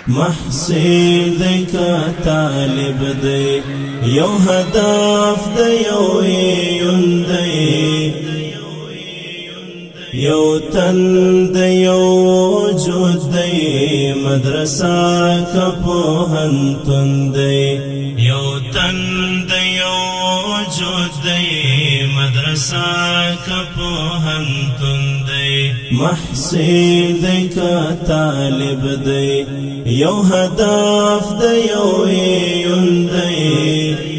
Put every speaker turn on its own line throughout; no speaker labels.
محصول دی که طالب دی یو هدف دی یو ایون دی یو تن دی یو وجود دی مدرسه که پوهنتون دی یو تن دی یو وجود دی مدرسه که پوهنتون دی محصول دی که طالب دی یو هدف دی یو ایون دی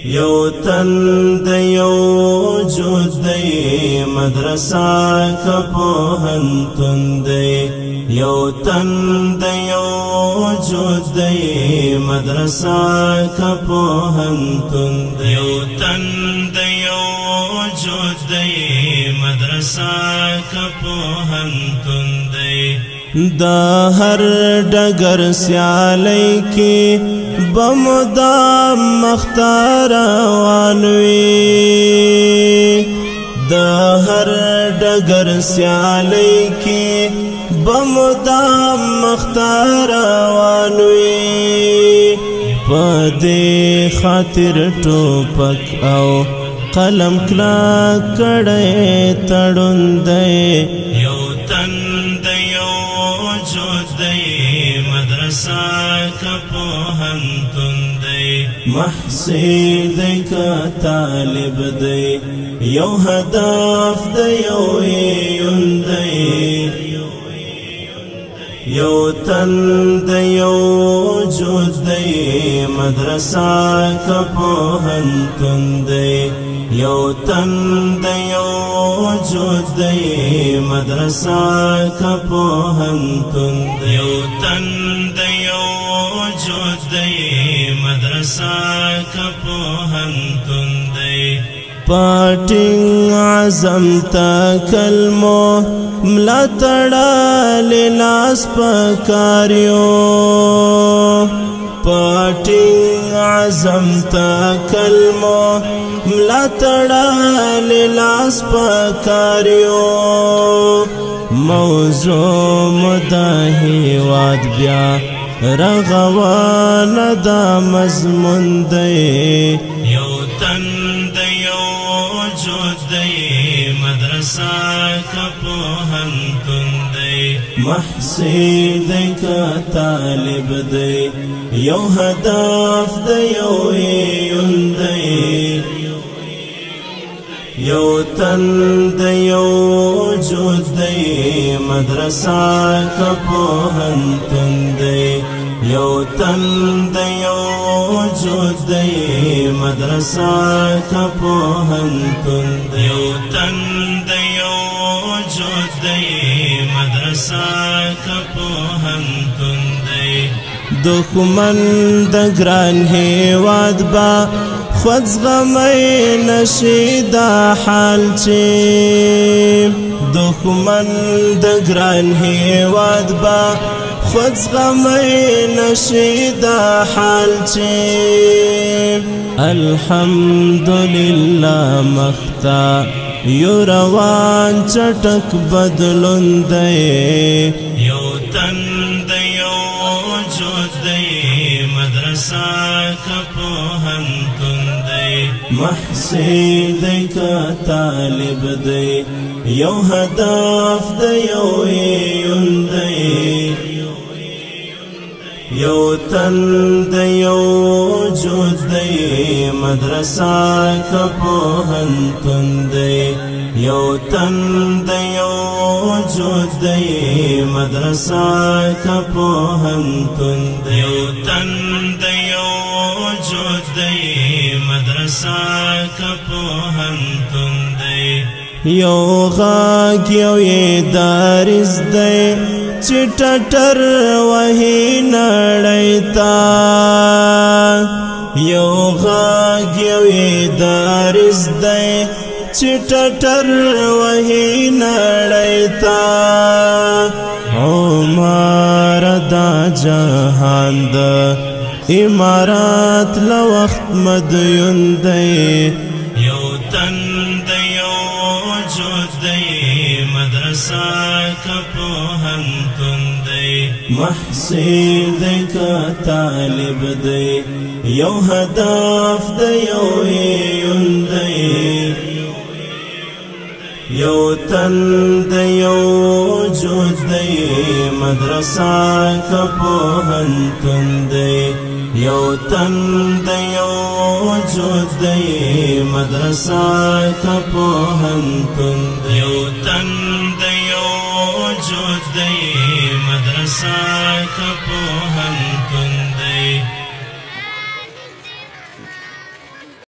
یو تن دی یو وجود دی مدرسه که پوهنتون دی یو تن دی یو وجود دی مدرسه که پوهنتون دی یو تن دی یو وجود دی مدرسه که پوهنتون دی دا هر ډګر سیالۍ کې بمدام مختار روان وي دا هر ډګر سیالۍ کې بمدام مختار روان وي په دې خاطر ټوپک او قلم کلا کړی تړون دی یو تن مدرسه که پوهنتون دی محصول دی که طالب دی یو هدف دی یو ایون دی یو تن دی یو وجود دی مدرسه که پوهنتون دی یو تن دی یو وجود دی مدرسه که پوهنتون دی یو تن دی یو وجود دی مدرسه که پوهنتون دی پاټینګ عزم تا کلمو ملا تړل لاس پکاریو پاټینګ عزم تا کلمو ملا تړل لاس پکاریو موضوع مداهی واد بیا رغوان دا مضمون دی یو تن دی یو وجود دی مدرسه که پوهنتون دی محصول دی که طالب دی یو هدف دی یو ایون دی یو تن دی یو وجود دی مدرسه که پوهنتون دی یو تن دی یو وجود دی مدرسه که پوهنتون دی یو تن دی یو وجود دی مدرسه که پوهنتون دی دښمن د ګران هیواد با خود زغمی نشی دا حال چی دښمن د ګران هیواد با خود زغمی نشی دا حال چی الحمدللہ مختا یو روان چټک بدلون دی یو تن دی یو وجود دی مدرسه که پوهنتون دی محصول دی که طالب دی یو هدف دی یو ایون دی یو تن دی یو وجود دی مدرسه که پوهنتون دی یو تن دی یو وجود دی مدرسه که پوهنتون دی یو تن دی یو وجود دی مدرسه که پوهنتون دی یو غاګ یو دارز دی چې ټټر وهي نړۍ ته یو غاګ یو دارز دی چې ټټر وهي نړۍ ته عمر دا جهان د امارات لوخت مدیون دی یو تن دی یو وجود دی مدرسه که پوهنتون دی محصول دی کا طالب دی یو هدف دی یو یون دی یو تن دی یو وجود دی مدرسه کا پوهنتون دی یو تن دی یو وجود دی مدرسه کا پوهنتون دی یو تن دی یو وجود دی مدرسه کا پوهنتون